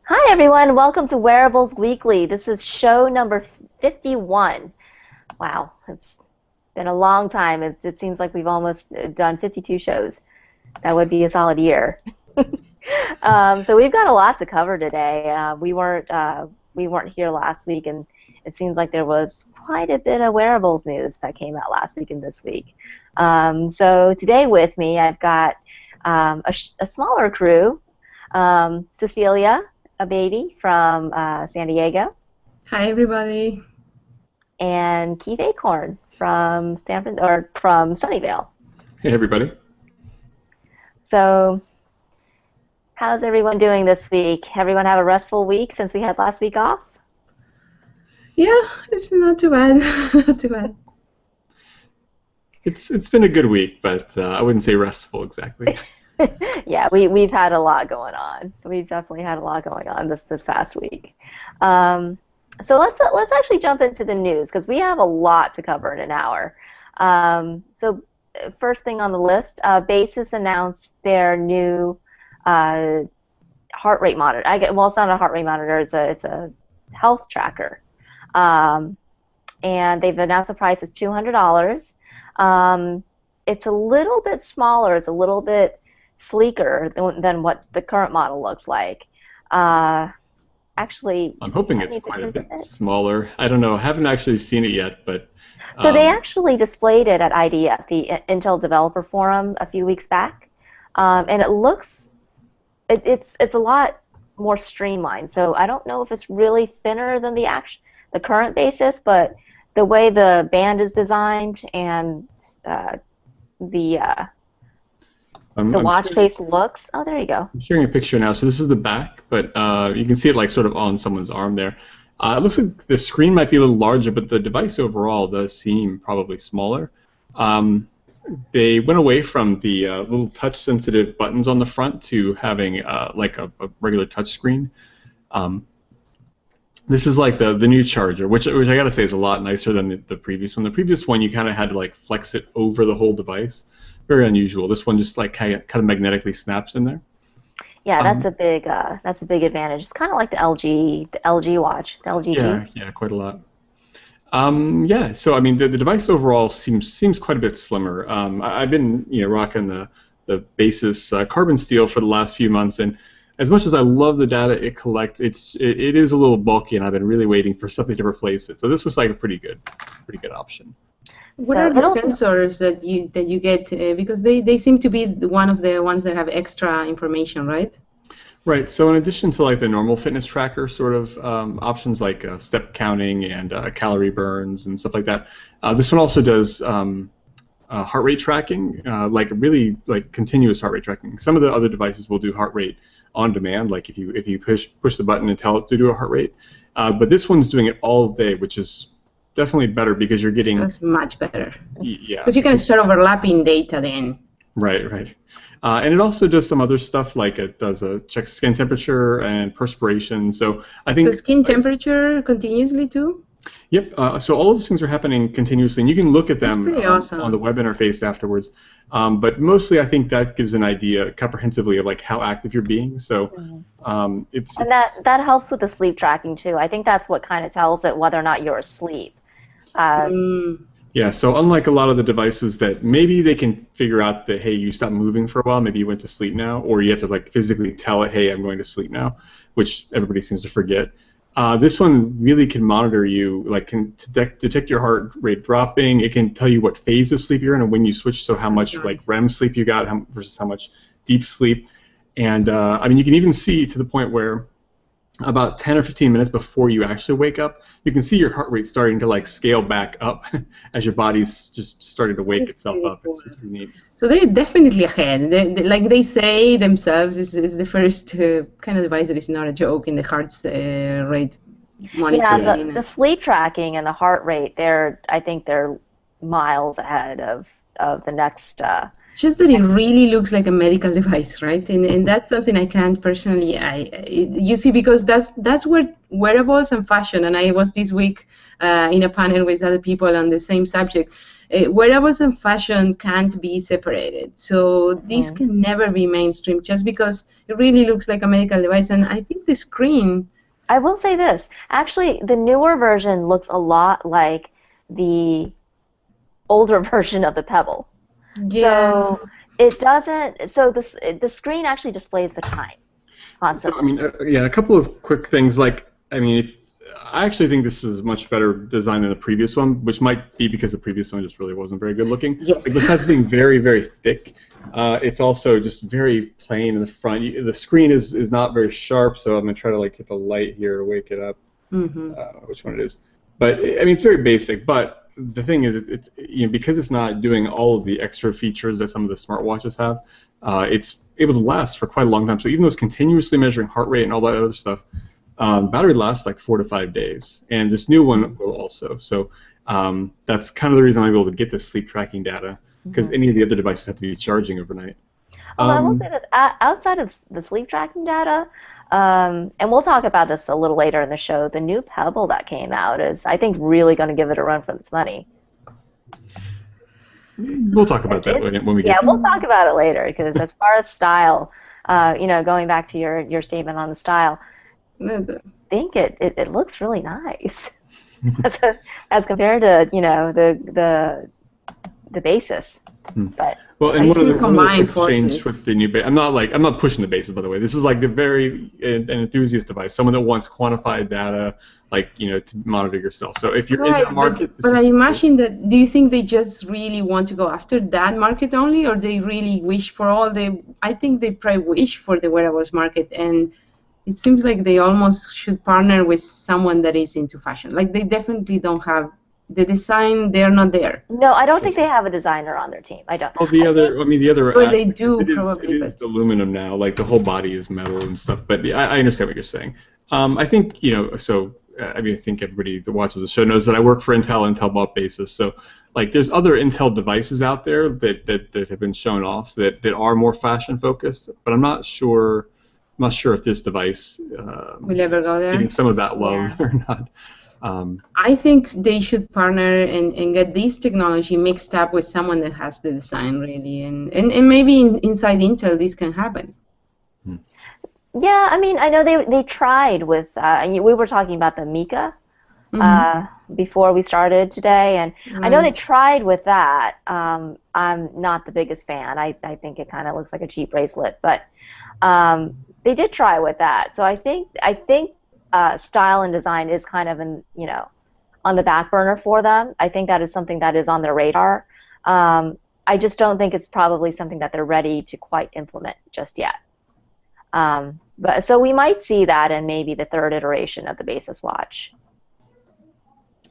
Hi everyone, welcome to Wearables Weekly. This is show number 51. Wow, it's been a long time. It seems like we've almost done 52 shows. That would be a solid year. So we've got a lot to cover today. We weren't here last week, and it seems like there was quite a bit of wearables news that came out last week and this week. So today with me, I've got a smaller crew. Cecilia, a baby from San Diego, Hi, everybody. and Keith Acorn from from Sunnyvale. Hey, everybody. So, how's everyone doing this week? Everyone have a restful week since we had last week off? Yeah, it's not too bad. Not too bad. It's been a good week, but I wouldn't say restful exactly. Yeah, we've had a lot going on. We've definitely had a lot going on this past week. So let's actually jump into the news because we have a lot to cover in an hour. So first thing on the list, Basis announced their new heart rate monitor. Well, it's not a heart rate monitor. It's a health tracker, and they've announced the price is $200. It's a little bit smaller. It's a little bit sleeker than what the current model looks like. Actually, I'm hoping it's quite a bit smaller. I don't know. I haven't actually seen it yet, but so they actually displayed it at IDF, the Intel Developer Forum, a few weeks back, and it looks it's a lot more streamlined. So I don't know if it's really thinner than the current Basis, but the way the band is designed and the watch face looks. Oh, there you go. I'm sharing a picture now. So this is the back, but you can see it like sort of on someone's arm there. It looks like the screen might be a little larger, but the device overall does seem probably smaller. They went away from the little touch-sensitive buttons on the front to having like a regular touch screen. This is like the new charger, which I gotta say is a lot nicer than the previous one. The previous one you kind of had to like flex it over the whole device. Very unusual. This one just like kind of magnetically snaps in there. Yeah, that's a big advantage. It's kind of like the LG watch, the LG G. Yeah, quite a lot. Yeah, so I mean the device overall seems quite a bit slimmer. I've been rocking the Basis carbon steel for the last few months, and as much as I love the data it collects, it is a little bulky, and I've been really waiting for something to replace it. So this was like a pretty good option. What are the sensors that you get? Because they seem to be one of the ones that have extra information, right? Right. So in addition to like the normal fitness tracker sort of options like step counting and calorie burns and stuff like that, this one also does heart rate tracking, like really like continuous heart rate tracking. Some of the other devices will do heart rate on demand, like if you push the button and tell it to do a heart rate. But this one's doing it all day, which is definitely better because you're getting. That's much better. Yeah. Because you can start overlapping data then. Right. And it also does some other stuff, like it does checks skin temperature and perspiration. So I think. So skin temperature continuously too? Yep. So all of those things are happening continuously, and you can look at them awesome. on the web interface afterwards. But mostly, I think that gives an idea comprehensively of like how active you're being. So it's. And that helps with the sleep tracking too. I think that's what kind of tells it whether or not you're asleep. Yeah, so unlike a lot of the devices that maybe they can figure out that, hey, you stopped moving for a while, maybe you went to sleep now, or you have to like physically tell it, hey, I'm going to sleep now, which everybody seems to forget. This one really can monitor you, like can detect your heart rate dropping. It can tell you what phase of sleep you're in and when you switch, so how much like REM sleep you got versus how much deep sleep. And I mean, you can even see to the point where about 10 or 15 minutes before you actually wake up, you can see your heart rate starting to like scale back up as your body's just starting to wake itself up. It's pretty neat. So they're definitely ahead. Like they say themselves, is the first kind of device that is not a joke in the heart rate monitoring. Yeah, the sleep tracking and the heart rate, I think they're miles ahead of the next. It's just that it really looks like a medical device, right? And that's something I can't personally. You see, because that's where wearables and fashion. And I was this week in a panel with other people on the same subject. wearables and fashion can't be separated. So this can never be mainstream just because it really looks like a medical device. And I think the screen... I will say this. Actually, the newer version looks a lot like the older version of the Pebble. Yeah. So it doesn't. So the screen actually displays the time constantly. So I mean, yeah, a couple of quick things. Like, I mean, I actually think this is much better design than the previous one, which might be because the previous one just really wasn't very good looking. Yes. Like, besides being very, very thick, it's also just very plain in the front. The screen is not very sharp, so I'm gonna try to like hit the light here to wake it up. Which one it is? But I mean, it's very basic. But the thing is, it's because it's not doing all of the extra features that some of the smartwatches have. It's able to last for quite a long time. So even though it's continuously measuring heart rate and all that other stuff, battery lasts like 4 to 5 days, and this new one will also. So that's kind of the reason I'm able to get this sleep tracking data, because any of the other devices have to be charging overnight. I will say this, outside of the sleep tracking data, and we'll talk about this a little later in the show, the new Pebble that came out is, I think, really going to give it a run for its money. We'll talk about that when we get. Yeah, we'll talk about it later, because as far as style, going back to your statement on the style, I think it looks really nice as compared to the basis. But well, and one of the forces changed with the new base. I'm not pushing the basis, by the way. This is like the very an enthusiast device, someone that wants quantified data, to monitor yourself. So if you're in that market, but I imagine that. Do you think they just really want to go after that market only, or they really wish for all the? I think they probably wish for the wearables market, and it seems like they almost should partner with someone that is into fashion. Like they definitely don't have the design; they're not there. No, I don't think they have a designer on their team. I don't. Well, the other Well, they do probably. It is aluminum now. Like the whole body is metal and stuff. But I understand what you're saying. I think So I think everybody that watches the show knows that I work for Intel bought Basis. So like there's other Intel devices out there that have been shown off that are more fashion focused. But I'm not sure if this device will ever go there. Getting some of that love or not. I think they should partner and get this technology mixed up with someone that has the design really, and maybe inside Intel this can happen. Yeah, I mean, I know they tried with. We were talking about the Mika before we started today, and I know they tried with that. I'm not the biggest fan. I think it kind of looks like a cheap bracelet, but they did try with that. So I think style and design is kind of on the back burner for them. I think that is something that is on their radar. I just don't think it's probably something that they're ready to quite implement just yet. But so we might see that in maybe the third iteration of the Basis watch.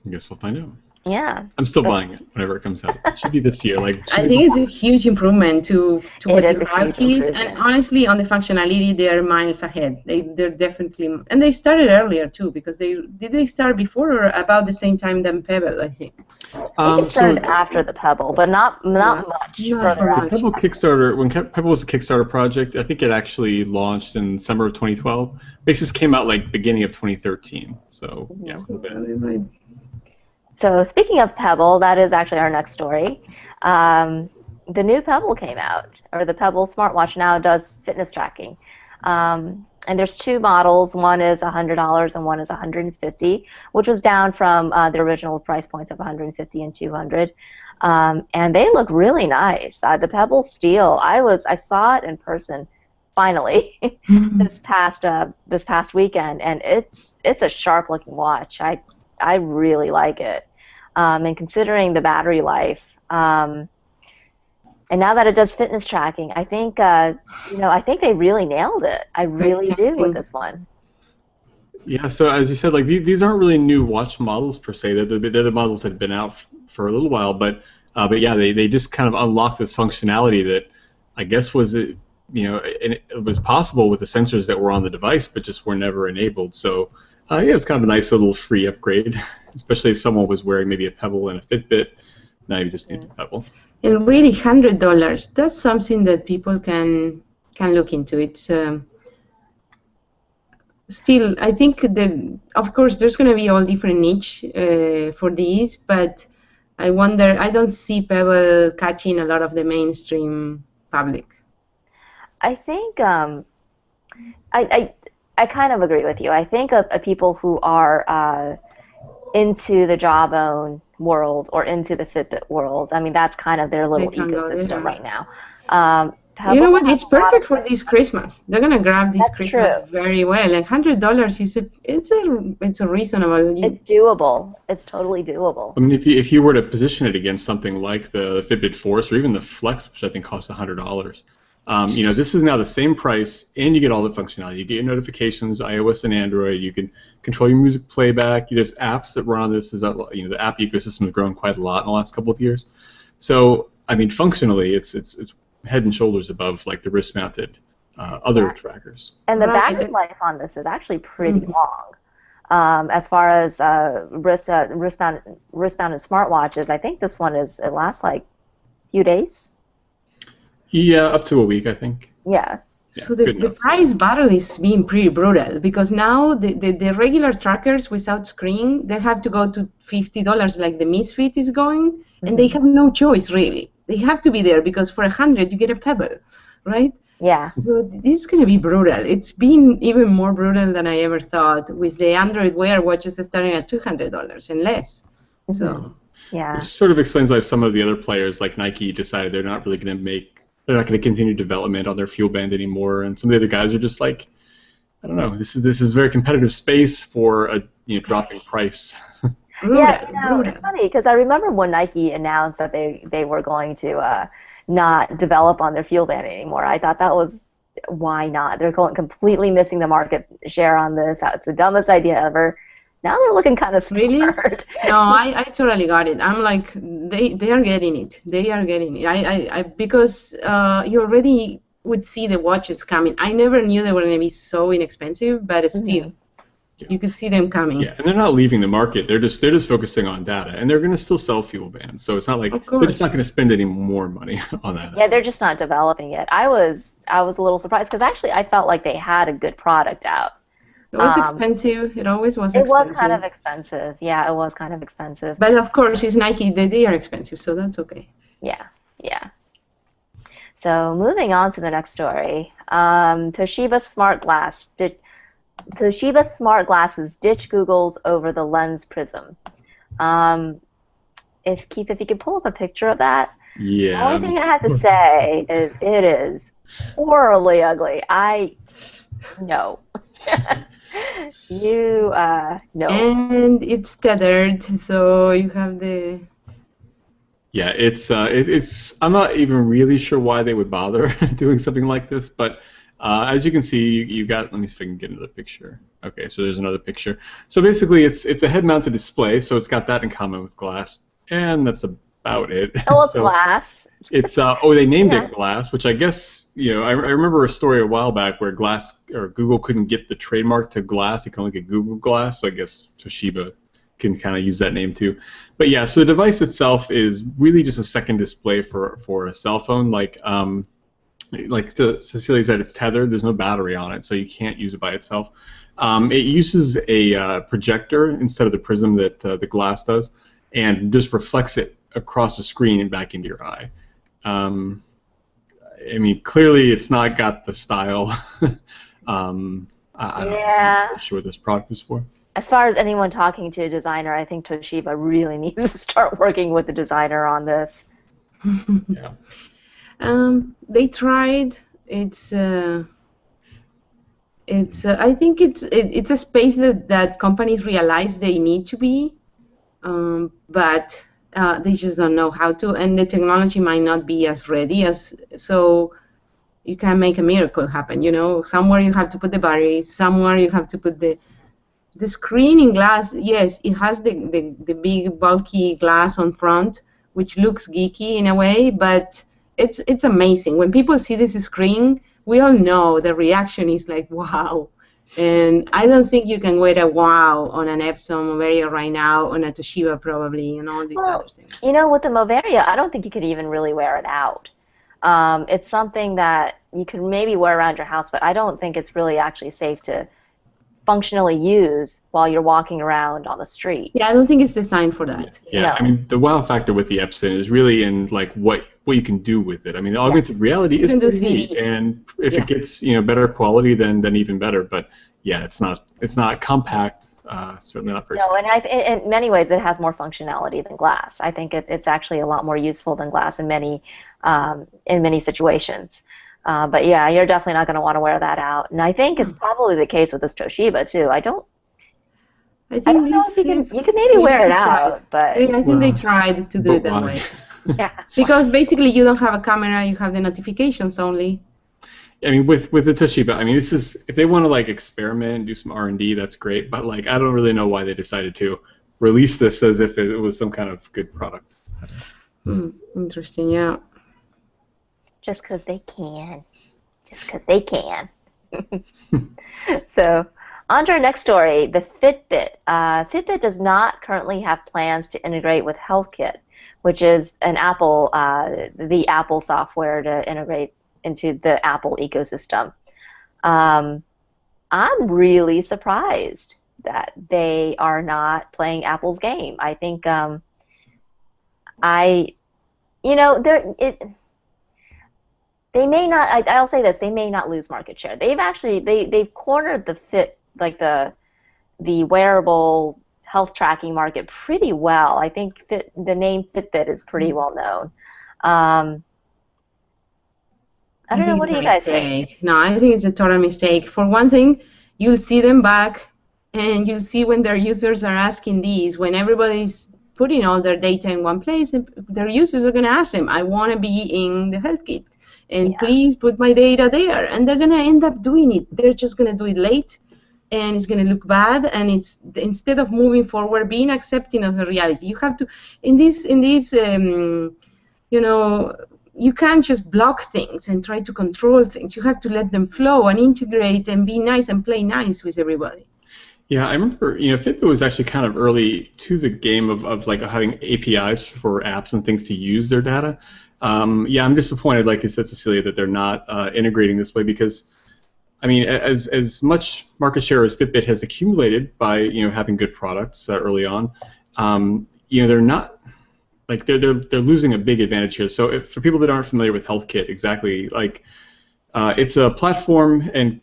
I guess we'll find out. Yeah. I'm still buying it whenever it comes out. It should be this year. I think it's a huge improvement to what you have, Keith. And honestly, on the functionality, they're miles ahead. They're definitely, and they started earlier too, because did they start before or about the same time than Pebble? I think. It started after the Pebble, but not much further The on. Pebble Kickstarter, when Pebble was a Kickstarter project, I think it actually launched in summer of 2012. Basis came out beginning of 2013. So yeah, it was a bit. So speaking of Pebble, that is actually our next story. The new Pebble came out, or the Pebble smartwatch now does fitness tracking. And there's two models. One is $100 and one is $150, which was down from the original price points of $150 and $200. And they look really nice. The Pebble Steel, I saw it in person finally this past weekend, and it's a sharp looking watch. I really like it, and considering the battery life, and now that it does fitness tracking, I think I think they really nailed it. I really do with this one. Yeah. So as you said, these aren't really new watch models per se. They're the models that have been out for a little while, but yeah, they just kind of unlocked this functionality that I guess was and it was possible with the sensors that were on the device, but just were never enabled. So. Yeah, it's kind of a nice little free upgrade, especially if someone was wearing maybe a Pebble and a Fitbit. Now you just need the Pebble. And really, $100. That's something that people can look into. It's still, I think of course, there's going to be all different niche for these, but I wonder. I don't see Pebble catching a lot of the mainstream public. I think I I kind of agree with you. I think of people who are into the Jawbone world or into the Fitbit world. I mean, that's kind of their They little can go ecosystem there. right now. You know Pebble what? has It's a lot of. perfect for this Christmas. They're gonna grab this That's Christmas true. very well. And $100 is it's a reasonable. It's doable. It's totally doable. I mean, if you were to position it against something like the Fitbit Force or even the Flex, which I think costs $100, this is now the same price, and you get all the functionality. You get your notifications, iOS and Android. You can control your music playback. There's apps that run on this. The app ecosystem has grown quite a lot in the last couple of years. So, I mean, functionally, it's head and shoulders above like the wrist-mounted other trackers. And the Right. battery life on this is actually pretty Mhm. long. As far as wristbound wristbounded smartwatches, I think this one it lasts like a few days. Yeah, up to a week, I think. Yeah. Yeah, So the good enough. price battle is being pretty brutal because now the regular trackers without screen, they have to go to $50 like the Misfit is going, and they have no choice really. They have to be there because for 100 you get a Pebble, right? Yeah. So this is going to be brutal. It's been even more brutal than I ever thought with the Android Wear watches starting at $200 and less. So Yeah. Which sort of explains why some of the other players like Nike decided they're not going to continue development on their fuel band anymore, and some of the other guys are just like, I don't know, this is very competitive space for a dropping price. brutal, Yeah, brutal. it's funny because I remember when Nike announced that they were going to not develop on their fuel band anymore. I thought that was why not? They're completely missing the market share on this. That's the dumbest idea ever. Now they're looking kind of smart. Really? No, I totally got it. I'm like, they are getting it. They are getting it. I because you already would see the watches coming. I never knew they were going to be so inexpensive, but still, you could see them coming. Yeah, and they're not leaving the market. They're just focusing on data, and they're going to still sell fuel bands. So it's not like they're just not going to spend any more money on that. Yeah, they're just not developing it. I was a little surprised because actually I felt like they had a good product out. It was expensive. It always was expensive. It was kind of expensive. Yeah, it was kind of expensive. But of course, it's Nike. They are expensive, so that's okay. Yeah, yeah. So moving on to the next story. Toshiba smart glasses ditch Google's over the Lens Prism. Keith, if you could pull up a picture of that. Yeah. The only thing I have to say is it is horribly ugly. No. No. And it's tethered, so you have the. Yeah, it's. I'm not even really sure why they would bother doing something like this, but as you can see, you got. Let me see if I can get into the picture. Okay, so there's another picture. So basically, it's a head-mounted display, so it's got that in common with glass, and that's about it. Oh, it's so glass. It's they named it glass, which I guess I remember a story a while back where Google couldn't get the trademark to glass; it could only get Google Glass. So I guess Toshiba can kind of use that name too. But yeah, so the device itself is really just a second display for a cell phone. Like Cecilia said, it's tethered. There's no battery on it, so you can't use it by itself. It uses a projector instead of the prism that the glass does, and just reflects it across the screen and back into your eye. I mean, clearly it's not got the style. I'm not sure what this product is for. As far as anyone talking to a designer, I think Toshiba really needs to start working with the designer on this. Yeah. They tried. I think it's a space that companies realize they need to be, but they just don't know how to, and the technology might not be as ready so you can make a miracle happen. Somewhere you have to put the batteries, somewhere you have to put the screen in glass. Yes, it has the big bulky glass on front, which looks geeky in a way, but it's amazing. When people see this screen, we all know the reaction is like, wow. And I don't think you can wear a wow on an Epson Moveria right now, on a Toshiba probably, and all these other things. With the Moveria, I don't think you could even really wear it out. It's something that you could maybe wear around your house, but I don't think it's really actually safe to functionally use while you're walking around on the street. Yeah, I don't think it's designed for that. Yeah, No. I mean, the wow factor with the Epson is really in like what you can do with it. I mean, the augmented reality is can do pretty 3D. neat, and if it gets better quality, then even better. But yeah, it's not compact. Certainly not very. No, and in many ways it has more functionality than glass. I think it's actually a lot more useful than glass in many situations. But yeah, you're definitely not going to want to wear that out. And I think it's probably the case with this Toshiba too. I don't know if you can maybe wear it out, but I think they tried to do it that way. Yeah. Because basically you don't have a camera, you have the notifications only. I mean, with the Toshiba, I mean, this is if they want to like experiment and do some R&D, that's great. But like, I don't really know why they decided to release this as if it was some kind of good product. Interesting, yeah. Just because they can. So, on to our next story, the Fitbit. Fitbit does not currently have plans to integrate with HealthKit, which is an Apple, the Apple software to integrate into the Apple ecosystem. I'm really surprised that they are not playing Apple's game. I think they may not. I'll say this: they may not lose market share. They've cornered the wearable health tracking market pretty well. I think the name Fitbit is pretty well known. I don't know. What do you guys think? No, I think it's a total mistake. For one thing, you'll see them back, and you'll see when their users are asking these, when everybody's putting all their data in one place, and their users are going to ask them, I want to be in the health kit, and please put my data there. And they're going to end up doing it. They're just going to do it late, and it's going to look bad, and it's instead of moving forward, being accepting of the reality. You have to, in this you can't just block things and try to control things. You have to let them flow and integrate and be nice and play nice with everybody. Yeah, I remember, Fitbit was actually kind of early to the game of like having APIs for apps and things to use their data. Yeah, I'm disappointed, like you said, Cecilia, that they're not integrating this way because, I mean, as much market share as Fitbit has accumulated by having good products early on, they're not. Like they're losing a big advantage here. So for people that aren't familiar with HealthKit, exactly, like it's a platform and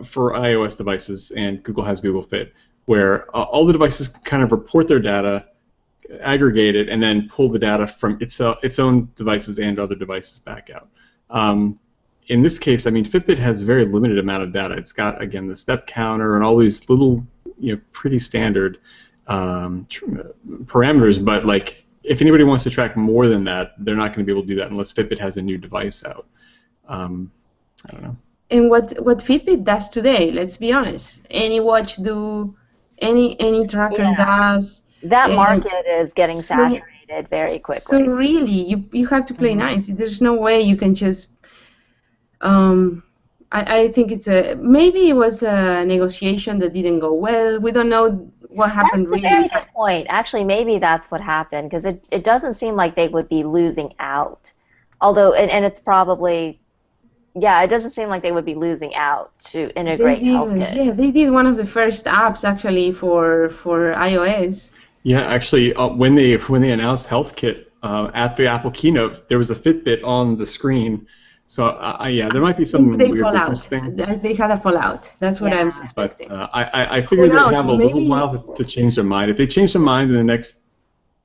for iOS devices, and Google has Google Fit, where all the devices kind of report their data, aggregate it, and then pull the data from its own devices and other devices back out. In this case, I mean, Fitbit has a very limited amount of data. It's got, again, the step counter and all these little, pretty standard parameters, but like, if anybody wants to track more than that, they're not going to be able to do that unless Fitbit has a new device out. I don't know. And what Fitbit does today, let's be honest, any watch do, any tracker does. That market is getting saturated very quickly. So really, you have to play nice. There's no way you can just. I think maybe it was a negotiation that didn't go well. We don't know what happened really. That's a very good point. Actually, maybe that's what happened because it doesn't seem like they would be losing out. Although, and it's probably, it doesn't seem like they would be losing out to integrate HealthKit. Yeah, they did one of the first apps actually for iOS. Yeah, actually, when they announced HealthKit at the Apple keynote, there was a Fitbit on the screen. So there might be some weird business thing. They had a fallout. That's what I'm suspecting. But I figure they have a little while to change their mind. If they change their mind in the next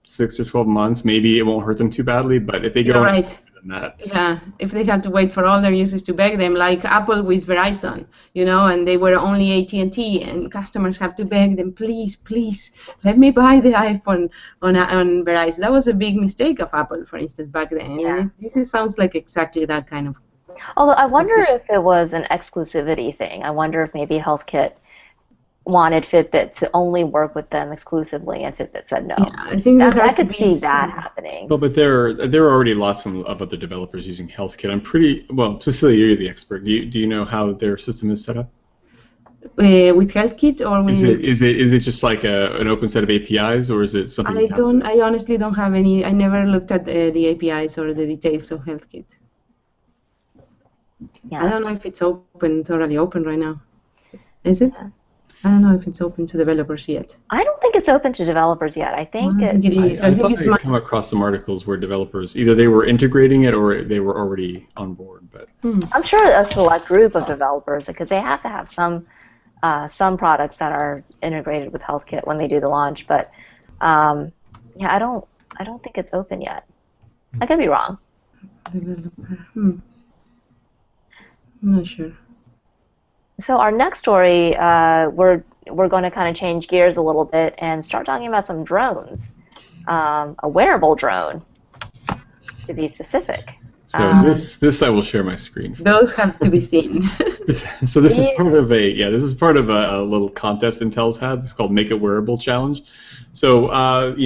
6 or 12 months, maybe it won't hurt them too badly. But if they go right. than that, if they have to wait for all their users to beg them, like Apple with Verizon, and they were only AT&T, and customers have to beg them, please, let me buy the iPhone on Verizon. That was a big mistake of Apple, for instance, back then. Yeah. This sounds like exactly that kind of. Although I wonder if it was an exclusivity thing. I wonder if maybe HealthKit wanted Fitbit to only work with them exclusively, and Fitbit said no. Yeah, I think I could see that happening. But there are already lots of other developers using HealthKit. Cecilia, you're the expert. Do you know how their system is set up? With HealthKit or with? Is it just like an open set of APIs, or is it something? I honestly don't have any. I never looked at the APIs or the details of HealthKit. Yeah. I don't know if it's totally open right now. Is it? I don't know if it's open to developers yet. I don't think it's open to developers yet. I think I think it is. I thought I'd come across some articles where developers either they were integrating it or they were already on board. But I'm sure a select group of developers, because they have to have some products that are integrated with HealthKit when they do the launch. But yeah, I don't think it's open yet. I could be wrong. Developer. I'm not sure. So our next story, we're going to kind of change gears a little bit and start talking about some drones, a wearable drone, to be specific. So this I will share my screen for. Those have to be seen. So this is part of a little contest Intel's had. It's called Make It Wearable Challenge. So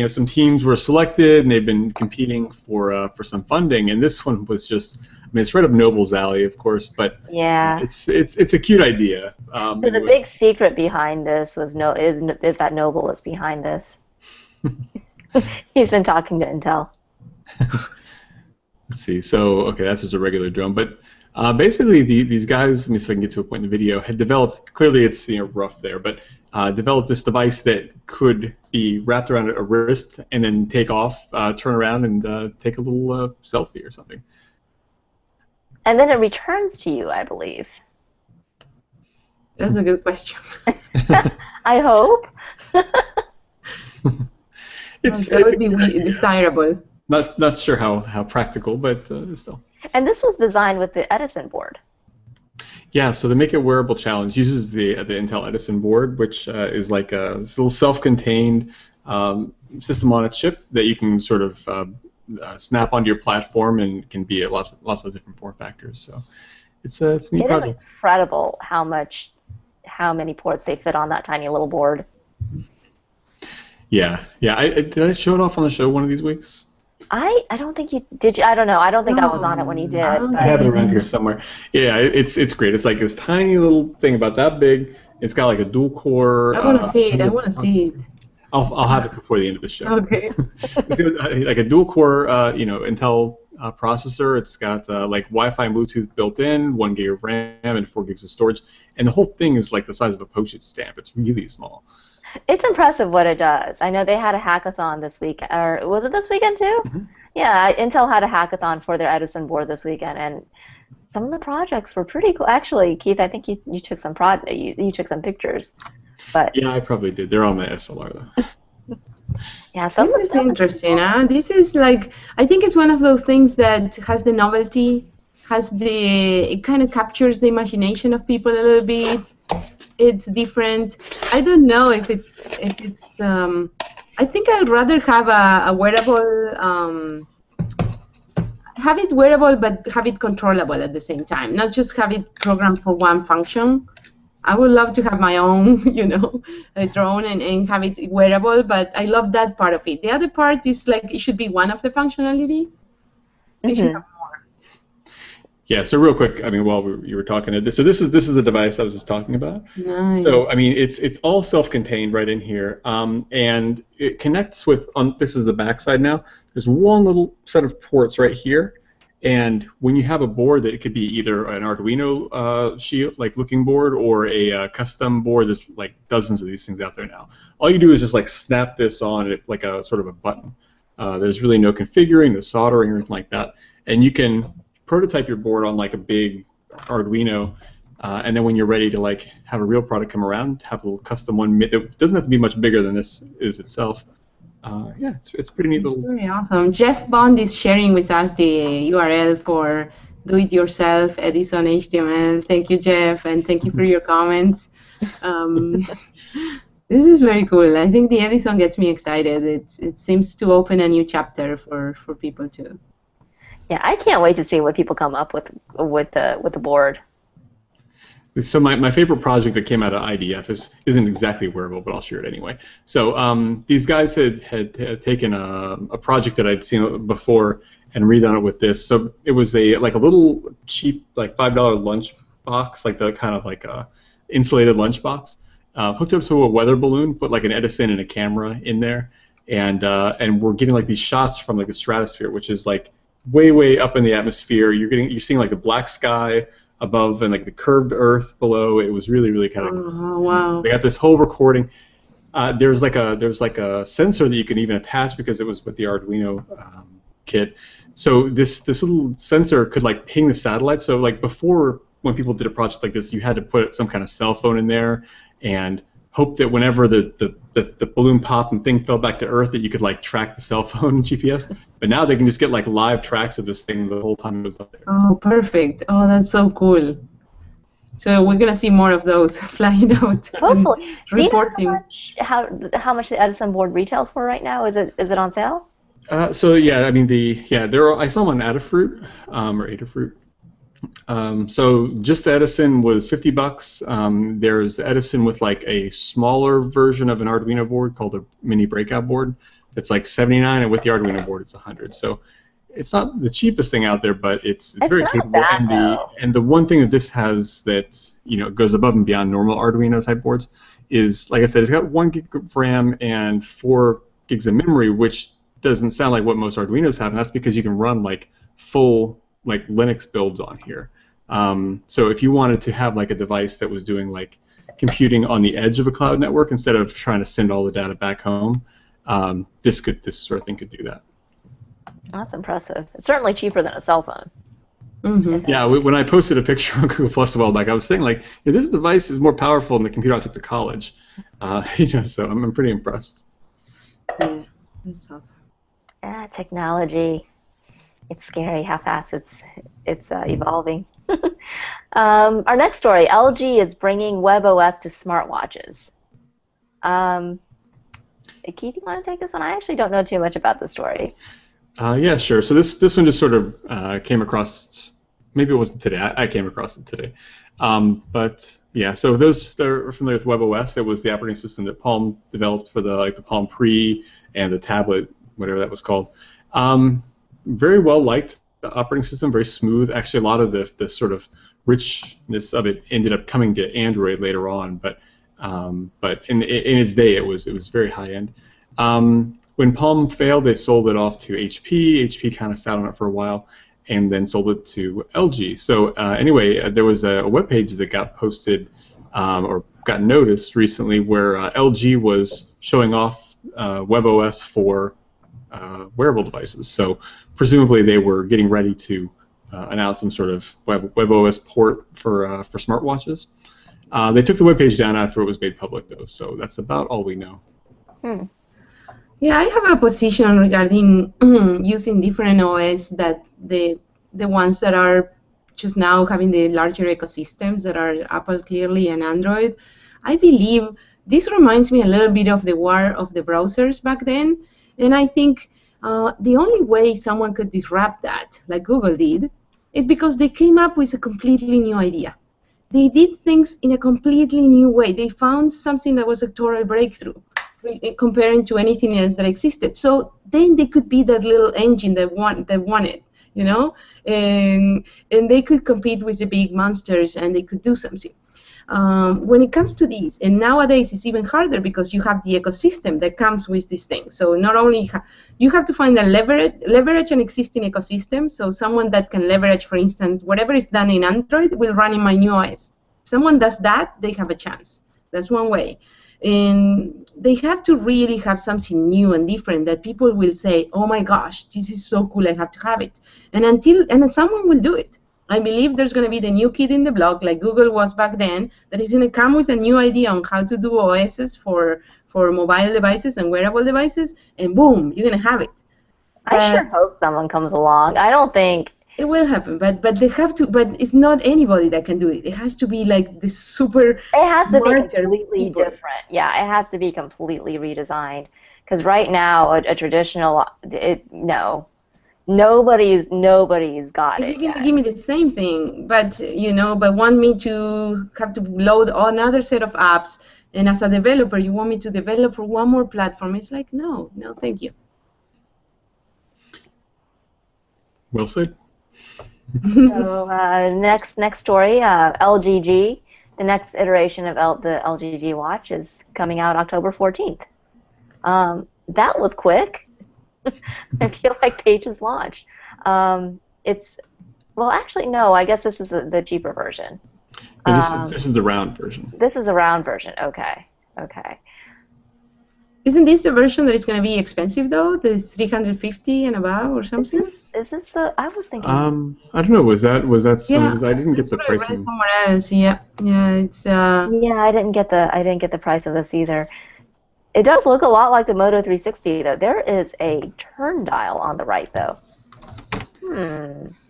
some teams were selected and they've been competing for some funding, and this one was just. I mean, it's right up Noble's alley, of course, but yeah, it's a cute idea. So the big secret behind this is that Noble is behind this. He's been talking to Intel. Let's see. So okay, that's just a regular drone, but basically these guys. Let me see if I can get to a point in the video. Had developed. Clearly, it's rough there, but developed this device that could be wrapped around a wrist and then take off, turn around, and take a little selfie or something. And then it returns to you, I believe. That's a good question. I hope. That would be desirable. Not sure how practical, but still. And this was designed with the Edison board. Yeah, so the Make It Wearable Challenge uses the Intel Edison board, which is like a little self-contained system on a chip that you can sort of snap onto your platform and can be at lots of different form factors. So it's a neat project. It is incredible how many ports they fit on that tiny little board. Yeah. Did I show it off on the show one of these weeks? I don't think you did. I don't know. I don't think I was on it when you did. I have it around here somewhere. Yeah, it's great. It's like this tiny little thing about that big. It's got like a dual core. I want to see it. I want to see it. I'll have it before the end of the show. Okay. It's got, like a dual core, Intel processor. It's got like Wi-Fi and Bluetooth built in, 1 gig of RAM and 4 gigs of storage, and the whole thing is like the size of a postage stamp. It's really small. It's impressive what it does. I know they had a hackathon this week, or was it this weekend too? Mm-hmm. Yeah, Intel had a hackathon for their Edison board this weekend, and some of the projects were pretty cool. Actually, Keith, I think you took some you took some pictures. But yeah, I probably did. They're on my SLR though. Yeah, this is interesting. This is like, I think it's one of those things that has the novelty, it kind of captures the imagination of people a little bit. It's different. I don't know if it's I think I'd rather have a wearable, have it wearable but have it controllable at the same time, not just have it programmed for one function. I would love to have my own, a drone and have it wearable, but I love that part of it. The other part is like it should be one of the functionality. They should have more. Yeah. So real quick, I mean, while you were talking, so this is the device I was just talking about. Nice. So I mean, it's all self-contained right in here, and it connects with. This is the backside now. There's one little set of ports right here. And when you have a board that it could be either an Arduino Shield like looking board or a custom board, there's like dozens of these things out there now. All you do is just like snap this on it like a sort of a button. There's really no configuring, no soldering or anything like that. And you can prototype your board on like a big Arduino, and then when you're ready to like have a real product come around, have a little custom one. It doesn't have to be much bigger than this is itself. Yeah, it's pretty neat little. Very awesome. Jeff Bond is sharing with us the URL for do-it-yourself Edison HTML. Thank you, Jeff, and thank you for your comments. This is very cool. I think the Edison gets me excited. It seems to open a new chapter for people too. Yeah, I can't wait to see what people come up with the board. So my favorite project that came out of IDF isn't exactly wearable, but I'll share it anyway. So these guys had taken a project that I'd seen before and redone it with this. So it was a little cheap like $5 lunch box, like the kind of like a insulated lunch box, hooked up to a weather balloon, put like an Edison and a camera in there, and we're getting like these shots from like the stratosphere, which is like way up in the atmosphere. You're seeing like the black sky. above and like the curved Earth below. It was really, really kind of cool. Oh, wow. So they got this whole recording. There's like a sensor that you can even attach because it was with the Arduino kit. So this little sensor could like ping the satellite. So like before, when people did a project like this, you had to put some kind of cell phone in there and hope that whenever the balloon popped and thing fell back to Earth, that you could like track the cell phone GPS. But now they can just get like live tracks of this thing the whole time it was up there. Oh, perfect. Oh, that's so cool. So we're gonna see more of those flying out. Hopefully. Reporting. Do you know how much the Edison board retails for right now? Is it on sale? So yeah, I mean I saw them on Adafruit or Adafruit. So just the Edison was $50. There's the Edison with like a smaller version of an Arduino board called a mini breakout board. It's like $79, and with the Arduino board, it's $100. So it's not the cheapest thing out there, but it's very capable. Bad, and the one thing that this has that goes above and beyond normal Arduino type boards is, like I said, it's got 1 gig of RAM and 4 gigs of memory, which doesn't sound like what most Arduinos have, and that's because you can run like full like Linux builds on here. So if you wanted to have like a device that was doing like computing on the edge of a cloud network instead of trying to send all the data back home, this sort of thing could do that. That's impressive. It's certainly cheaper than a cell phone. Mm-hmm. Yeah, when I posted a picture on Google Plus a while back, I was saying like, this device is more powerful than the computer I took to college. So I'm pretty impressed. Yeah, that's awesome. Technology. It's scary how fast it's evolving. Our next story: LG is bringing WebOS to smartwatches. Keith, you want to take this one? I actually don't know too much about the story. Yeah, sure. So this one just sort of came across. Maybe it wasn't today. I came across it today. But yeah, so those that are familiar with WebOS, it was the operating system that Palm developed for the Palm Pre and the tablet, whatever that was called. Very well liked operating system, very smooth. Actually, a lot of the sort of richness of it ended up coming to Android later on, but in its day it was very high end. When Palm failed, they sold it off to HP. HP kind of sat on it for a while, and then sold it to LG. So anyway, there was a web page that got posted or got noticed recently where LG was showing off WebOS for wearable devices. So presumably they were getting ready to announce some sort of WebOS port for smartwatches. They took the webpage down after it was made public, though, so that's about all we know. Yeah, I have a position regarding using different OS that the ones that are just now having the larger ecosystems that are Apple clearly and Android. I believe this reminds me a little bit of the war of the browsers back then, and I think the only way someone could disrupt that, like Google did, is because they came up with a completely new idea. They did things in a completely new way. They found something that was a total breakthrough comparing to anything else that existed. So then they could be that little engine that won it, and they could compete with the big monsters, and they could do something. When it comes to these, and nowadays it's even harder because you have the ecosystem that comes with these things. So not only you have to find a leverage an existing ecosystem. So someone that can leverage, for instance, whatever is done in Android will run in my new OS. If someone does that, they have a chance. That's one way. And they have to really have something new and different that people will say, oh my gosh, this is so cool, I have to have it. And then someone will do it. I believe there's going to be the new kid in the block, like Google was back then, that is going to come with a new idea on how to do OSs for mobile devices and wearable devices, and boom, you're going to have it. I sure hope someone comes along. I don't think it will happen, but they have to. But it's not anybody that can do it. It has to be like this super. It has to be completely people. different. Yeah, it has to be completely redesigned. Because right now, a traditional, no. Nobody's got it. You're gonna give me the same thing, but but want me to have to load another set of apps, and as a developer, you want me to develop for one more platform. It's like no, thank you. Well said. So next story, LGG. The next iteration of the LGG watch is coming out October 14th. That was quick. I feel like Page's launch. It's Well, actually, no. I guess this is the cheaper version. Yeah, this is the round version. This is a round version. Okay. Okay. Isn't this the version that is going to be expensive though? The 350 and above or something? Is this the? I was thinking. I don't know. Was that some? Yeah, I didn't get that's the what I read pricing. somewhere else. Yeah, yeah, it's Yeah, I didn't get the price of this either. It does look a lot like the Moto 360 though. There is a turn dial on the right though.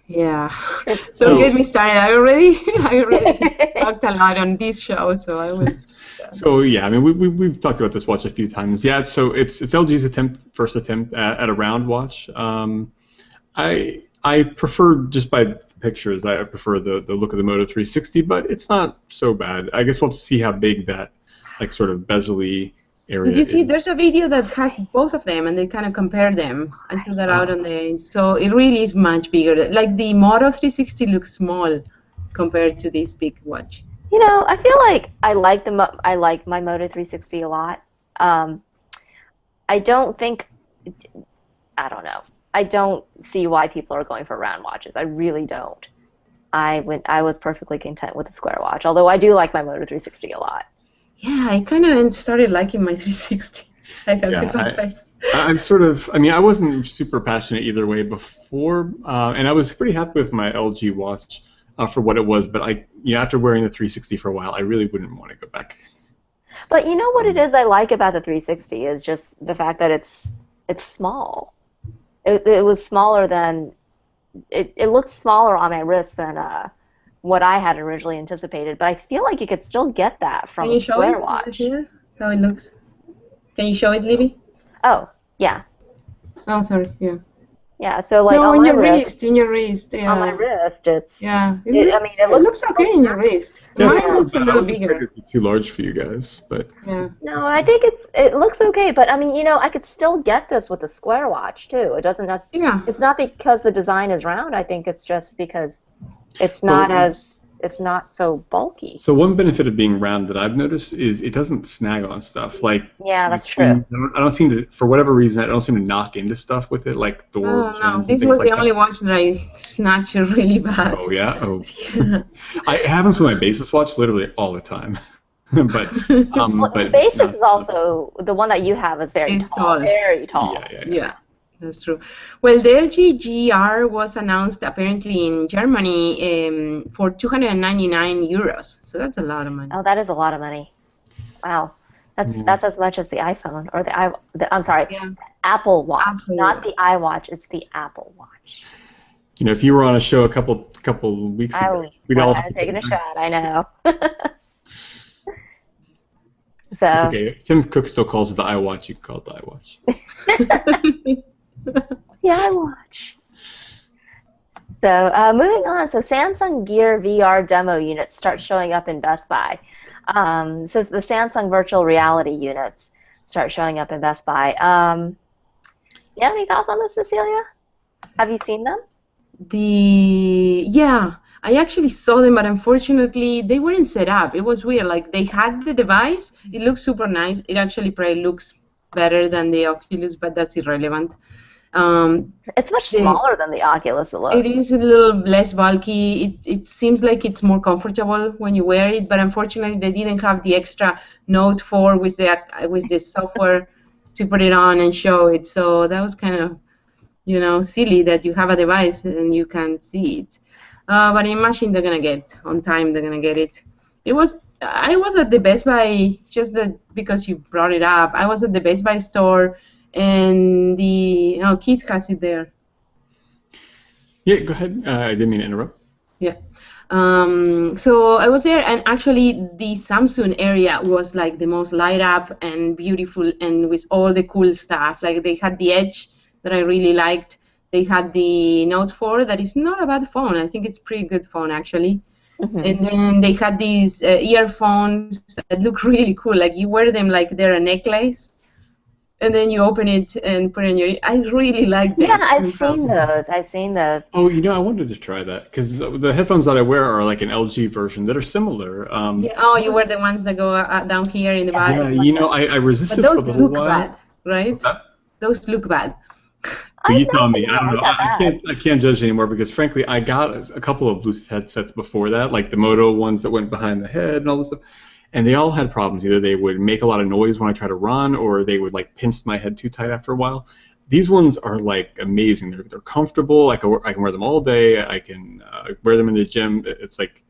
Yeah. So Don't get me started. I already talked a lot on this show, so I was. So yeah, I mean we've talked about this watch a few times. Yeah, so it's LG's first attempt at a round watch. I prefer, just by the pictures, I prefer the look of the Moto 360, but it's not so bad. I guess we'll have to see how big that like sort of bezel-y area Did you see? is. There's a video that has both of them, and they kind of compare them. I saw that out on the. So it really is much bigger. Like the Moto 360 looks small compared to this big watch. You know, I feel like I like my Moto 360 a lot. I don't know. I don't see why people are going for round watches. I really don't. I was perfectly content with the square watch, although I do like my Moto 360 a lot. Yeah, I kind of started liking my 360. I have to confess. I'm sort of. I mean, I wasn't super passionate either way before, and I was pretty happy with my LG watch for what it was. But after wearing the 360 for a while, I really wouldn't want to go back. But you know what it is I like about the 360 is just the fact that it's small. It was smaller than it looked smaller on my wrist than what I had originally anticipated. But I feel like you could still get that from a square watch. Here, how it looks? Can you show it, Libby? Oh, yeah. Oh, sorry. Yeah. Yeah, so like no, on in my your wrist. In your wrist. Yeah. On my wrist, it's. Yeah. It looks okay in your wrist. Yeah, Mine looks a little bigger. It'd be too large for you guys, but. Yeah. No, I think it looks okay, but I mean, you know, I could still get this with a square watch too. It doesn't necessarily. Yeah. It's not because the design is round. I think it's just because it's not so bulky. So one benefit of being round that I've noticed is it doesn't snag on stuff. Like yeah, that's true. I don't seem to, for whatever reason, I don't seem to knock into stuff with it, like door jambs and this things was like the only watch that I snatched really bad. Oh yeah. Oh. It happens with my Basis watch literally all the time. but the Basis is also the one that you have is very tall. Very tall. Yeah. That's true. Well, the LG GR was announced apparently in Germany for 299 euros. So that's a lot of money. Oh, that is a lot of money. Wow. That's as much as the iPhone or the Apple Watch. Absolutely. Not the iWatch, it's the Apple Watch. You know, if you were on a show a couple weeks ago, we'd all have taken a shot, I know. So it's okay. Tim Cook still calls it the iWatch, you can call it the iWatch. Yeah, I watch. So moving on, so Samsung Gear VR demo units start showing up in Best Buy. So the Samsung virtual reality units start showing up in Best Buy. You have any thoughts on this, Cecilia? Have you seen them? Yeah, I actually saw them, but unfortunately they weren't set up. It was weird. Like they had the device, it looks super nice. It actually probably looks better than the Oculus, but that's irrelevant. It's much smaller than the Oculus. It is a little less bulky. It seems like it's more comfortable when you wear it, but unfortunately they didn't have the extra Note 4 with the software to put it on and show it. So that was kind of, silly that you have a device and you can't see it. But I imagine they're gonna get on time. They're gonna get it. I was at the Best Buy just because you brought it up. I was at the Best Buy store. And Keith has it there. Yeah, go ahead. I didn't mean to interrupt. Yeah. So I was there, and actually the Samsung area was like the most light up and beautiful, and with all the cool stuff. Like they had the Edge that I really liked. They had the Note 4 that is not a bad phone. I think it's a pretty good phone actually. Mm-hmm. And then they had these earphones that look really cool. Like you wear them like they're a necklace. And then you open it and put it in your. I really like that. Yeah, I've seen those. Oh, I wanted to try that because the headphones that I wear are like an LG version that are similar. You wear the ones that go down here in the back. Yeah, I resisted for a little while. Those look bad, right? What's that? Those look bad. Well, I you tell me. know, I don't know. got that. I can't judge anymore because frankly, I got a couple of Bluetooth headsets before that, like the Moto ones that went behind the head and all this stuff, and they all had problems. Either they would make a lot of noise when I try to run, or they would like pinch my head too tight after a while. These ones are like amazing. They're comfortable. I can wear them all day. I can wear them in the gym. It's like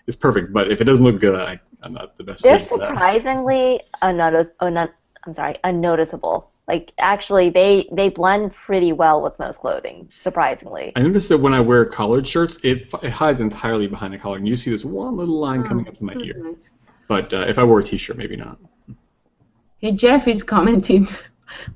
it's perfect. But if it doesn't look good, I'm not the best They're judge for that. surprisingly unnoticeable. Like actually, they blend pretty well with most clothing. Surprisingly. I noticed that when I wear collared shirts, it hides entirely behind the collar, and you see this one little line coming up to my ear. Nice. But if I wore a T-shirt, maybe not. Hey, Jeff is commenting,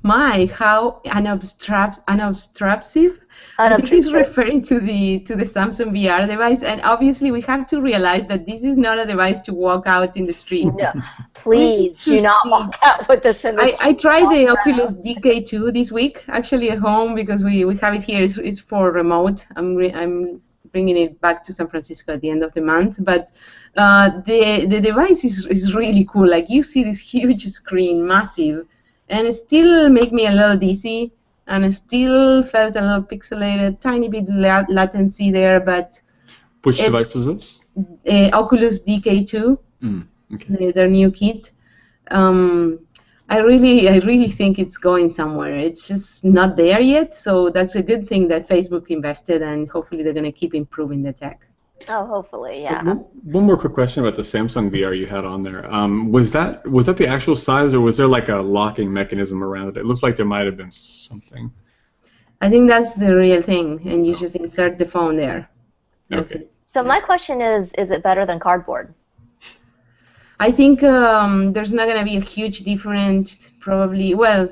how unobtrusive. I think he's referring to the Samsung VR device, and obviously we have to realize that this is not a device to walk out in the street. No, please do not walk out with this in the street. I tried the Oculus DK2 this week, actually at home, because we have it here. It's for remote. I'm bringing it back to San Francisco at the end of the month, but the device is really cool. Like you see this huge screen, massive, and it still make me a little dizzy, and it still felt a little pixelated, tiny bit latency there, but... Which device was this? Oculus DK2, okay. their new kit. I really think it's going somewhere. It's just not there yet, so that's a good thing that Facebook invested, and hopefully they're going to keep improving the tech. Oh, hopefully, yeah. So one more quick question about the Samsung VR you had on there. Was that the actual size, or was there like a locking mechanism around it? It looked like there might have been something. I think that's the real thing, and you just insert the phone there. That's okay. it. So my question is it better than cardboard? I think there's not going to be a huge difference, probably. Well,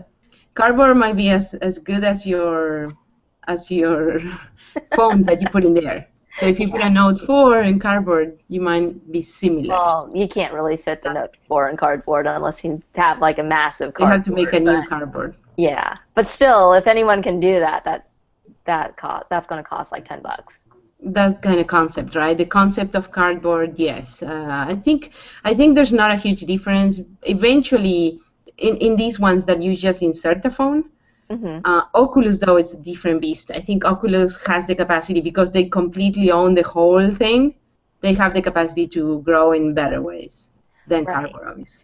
cardboard might be as good as your phone that you put in there. So if you put a Note 4 in cardboard, you might be similar. Well, you can't really fit the Note 4 in cardboard unless you have like a massive cardboard. You have to make a new cardboard. Yeah, but still, if anyone can do that's going to cost like $10. That kind of concept, right? The concept of cardboard, yes. I think there's not a huge difference. Eventually, in these ones that you just insert the phone, Oculus, though, is a different beast. I think Oculus has the capacity, because they completely own the whole thing, they have the capacity to grow in better ways than cardboard, obviously.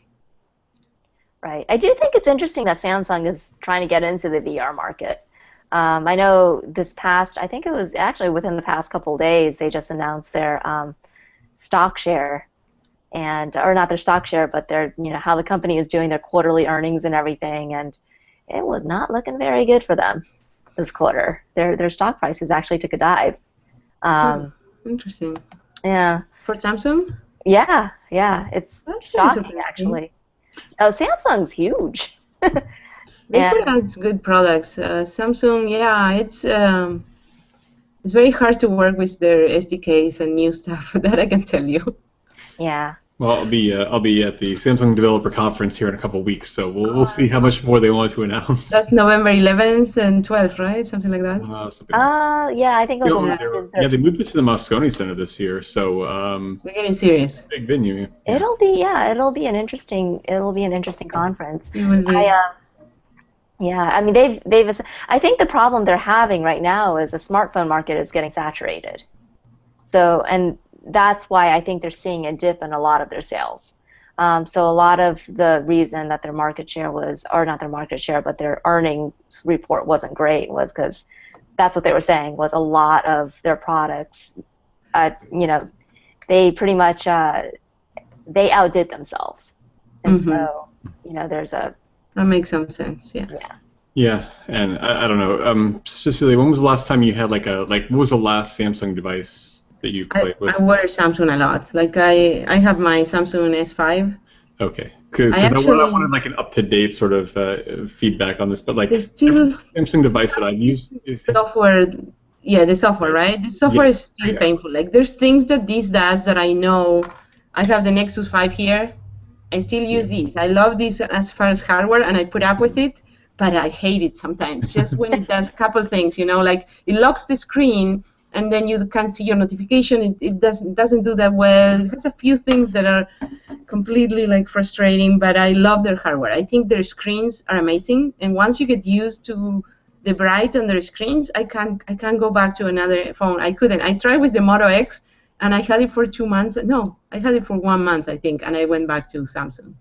Right. I do think it's interesting that Samsung is trying to get into the VR market. I know I think it was actually within the past couple of days, they just announced their stock share, or not their stock share, but their, how the company is doing their quarterly earnings and everything, and it was not looking very good for them this quarter. Their stock prices actually took a dive. Interesting. Yeah. For Samsung? Yeah. It's shocking, actually. Oh, Samsung's huge. They put out good products. Samsung, yeah, it's very hard to work with their SDKs and new stuff. That I can tell you. Yeah. Well, I'll be at the Samsung Developer Conference here in a couple of weeks, so we'll see how much more they want to announce. That's November 11th and 12th, right? Something like that. Yeah, I think it was. They moved it to the Moscone Center this year, so we're getting serious. Big venue. Yeah. It'll be an interesting conference. It will be. Yeah, I mean I think the problem they're having right now is the smartphone market is getting saturated. So, and that's why I think they're seeing a dip in a lot of their sales. So a lot of the reason that their market share not their market share, but their earnings report wasn't great was because that's what they were saying, was a lot of their products, they pretty much, they outdid themselves. And so, there's a... That makes some sense, yeah. Yeah, and I don't know, Cecilia, when was the last time you had what was the last Samsung device that you've played with? I wear Samsung a lot. Like I have my Samsung S5. Okay, because I wanted like an up-to-date sort of feedback on this, but like every Samsung device that I've used is software. Yeah, the software, right? The software is still painful. Like there's things that this does that I know. I have the Nexus 5 here. I still use these. I love this as far as hardware, and I put up with it, but I hate it sometimes. Just when it does a couple things, like it locks the screen, and then you can't see your notification. It doesn't do that well. It has a few things that are completely frustrating, but I love their hardware. I think their screens are amazing, and once you get used to the bright on their screens, I can't go back to another phone. I couldn't. I tried with the Moto X, and I had it for 2 months. No, I had it for 1 month, I think, and I went back to Samsung.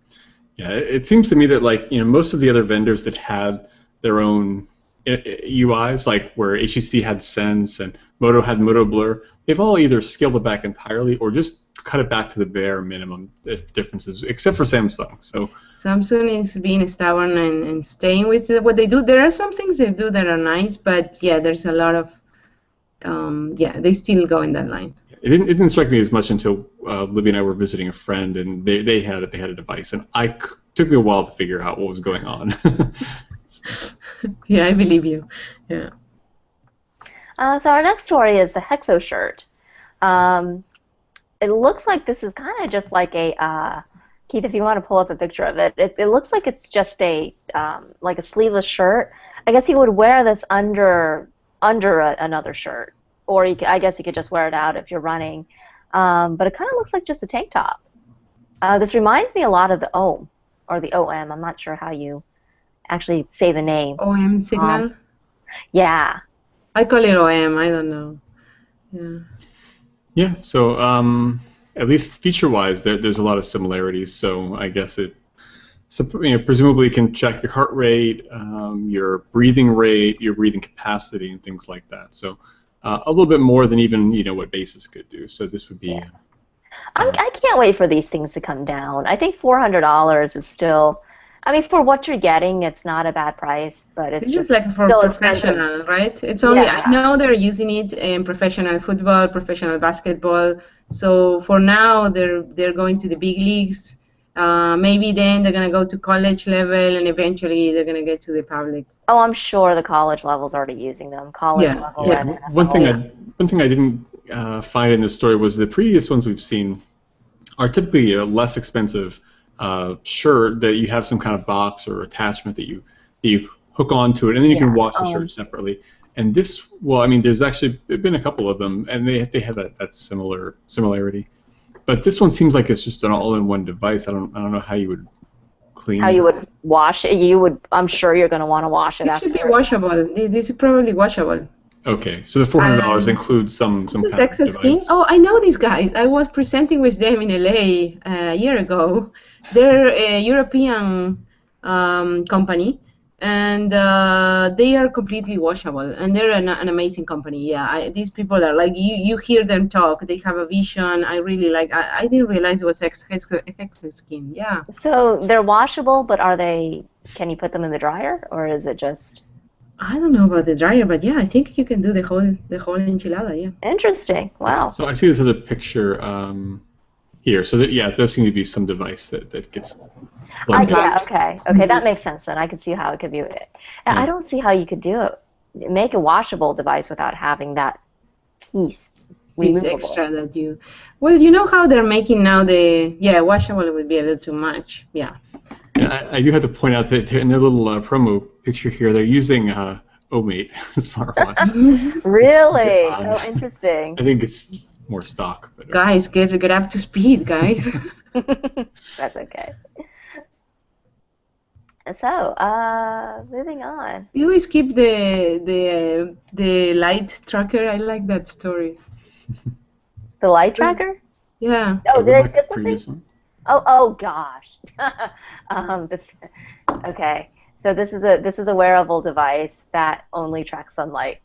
Yeah, it seems to me that most of the other vendors that had their own UIs, like where HTC had Sense and Moto had Moto Blur, they've all either scaled it back entirely or just cut it back to the bare minimum differences, except for Samsung. So Samsung is being stubborn and staying with what they do. There are some things they do that are nice, but yeah, there's a lot of they still go in that line. It didn't strike me as much until Libby and I were visiting a friend, and they had a device, and took me a while to figure out what was going on. Yeah, I believe you. Yeah. So our next story is the Hexo shirt. It looks like this is kind of just like a Keith, if you want to pull up a picture of it, it looks like it's just a like a sleeveless shirt. I guess he would wear this under another shirt, or I guess you could just wear it out if you're running. But it kind of looks like just a tank top. This reminds me a lot of the OM, or the OM. I'm not sure how you actually say the name. OM signal? Yeah. I call it OM. I don't know. Yeah. Yeah. So at least feature-wise, there's a lot of similarities. So I guess presumably can check your heart rate, your breathing rate, your breathing capacity, and things like that. So a little bit more than even what Basis could do. So this would be. Yeah. I can't wait for these things to come down. I think $400 is still. I mean, for what you're getting, it's not a bad price, but it's just like for still professional, expensive. Right? It's only I know they're using it in professional football, professional basketball. So for now, they're going to the big leagues. Maybe then they're gonna go to college level, and eventually they're gonna get to the public. Oh, I'm sure the college level's already using them. College level. Yeah. And One thing I didn't find in this story was the previous ones we've seen are typically a less expensive shirt that you have some kind of box or attachment that you hook onto it, and then you can wash the shirt separately. And this, well, I mean, there's actually been a couple of them, and they have that similarity. But this one seems like it's just an all-in-one device. I don't know how you would clean. How you would wash it? I'm sure you're going to want to wash it after. It should be washable. This is probably washable. Okay, so the $400 includes some kind of device. Skin? Oh, I know these guys. I was presenting with them in LA a year ago. They're a European company, and they are completely washable, and they're an amazing company. Yeah, these people are like you hear them talk. They have a vision. I really like. I didn't realize it was Hexa skin. Yeah. So they're washable, but are they? Can you put them in the dryer, or is it just? I don't know about the dryer, but yeah, I think you can do the whole enchilada. Yeah. Interesting. Wow. So I see this other picture here. So that, it does seem to be some device that gets. Yeah. Okay. That makes sense. Then I can see how it could be. And I don't see how you could do it. Make a washable device without having that piece removable. Extra that you. Well, you know how they're making now washable would be a little too much. Yeah. Yeah, I do have to point out that in their little promo picture here, they're using O-Mate smartwatch. Really? Oh, interesting. I think it's more stock. But, guys, get up to speed, guys. That's okay. So, moving on. You always keep the light tracker. I like that story. The light tracker? Yeah. Oh, did I skip something? Oh gosh. Okay. So this is a wearable device that only tracks sunlight.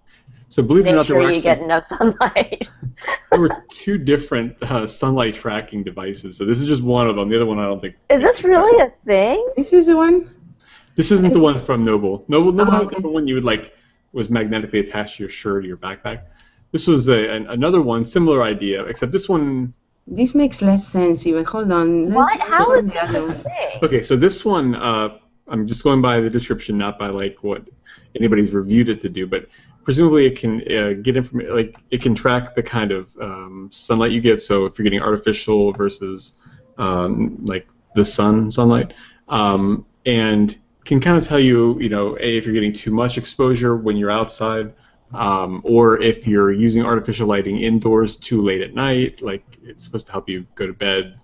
So believe it or not, there were you get enough sunlight. There were two different sunlight tracking devices. So this is just one of them. The other one I don't think. Is this really a thing? This is the one. This isn't the one from Noble. Noble had the one you would was magnetically attached to your shirt or your backpack. This was another one, similar idea, except this one. This makes less sense even. Hold on. What? How is this a thing? Okay, so this one, I'm just going by the description, not by what anybody's reviewed it to do, but presumably it can get information, it can track the kind of sunlight you get. So if you're getting artificial versus the sunlight, and can kind of tell you, if you're getting too much exposure when you're outside. Or if you're using artificial lighting indoors too late at night, it's supposed to help you go to bed,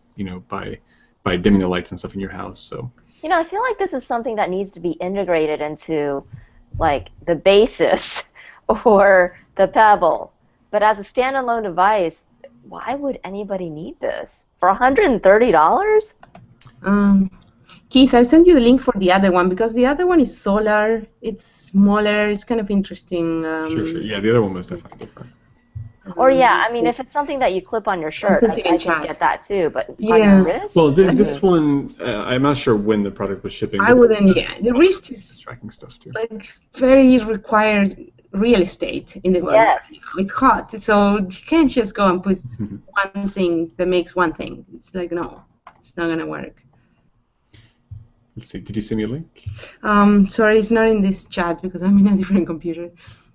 by dimming the lights and stuff in your house. So. I feel like this is something that needs to be integrated into like the Basis or the Pebble. But as a standalone device, why would anybody need this? For $130? Keith, I'll send you the link for the other one because the other one is solar. It's smaller. It's kind of interesting. Sure. Yeah, the other one was definitely different. Or yeah, I mean, if it's something that you clip on your shirt, I can get that too. But on your wrist? Well, this one, I'm not sure when the product was shipping. I wouldn't. Yeah, the wrist is tracking stuff too. Like very required real estate in the world. Yes. It's hot, so you can't just go and put one thing that makes one thing. It's like no, it's not gonna work. Let's see. Did you send me a link? Sorry, it's not in this chat because I'm in a different computer.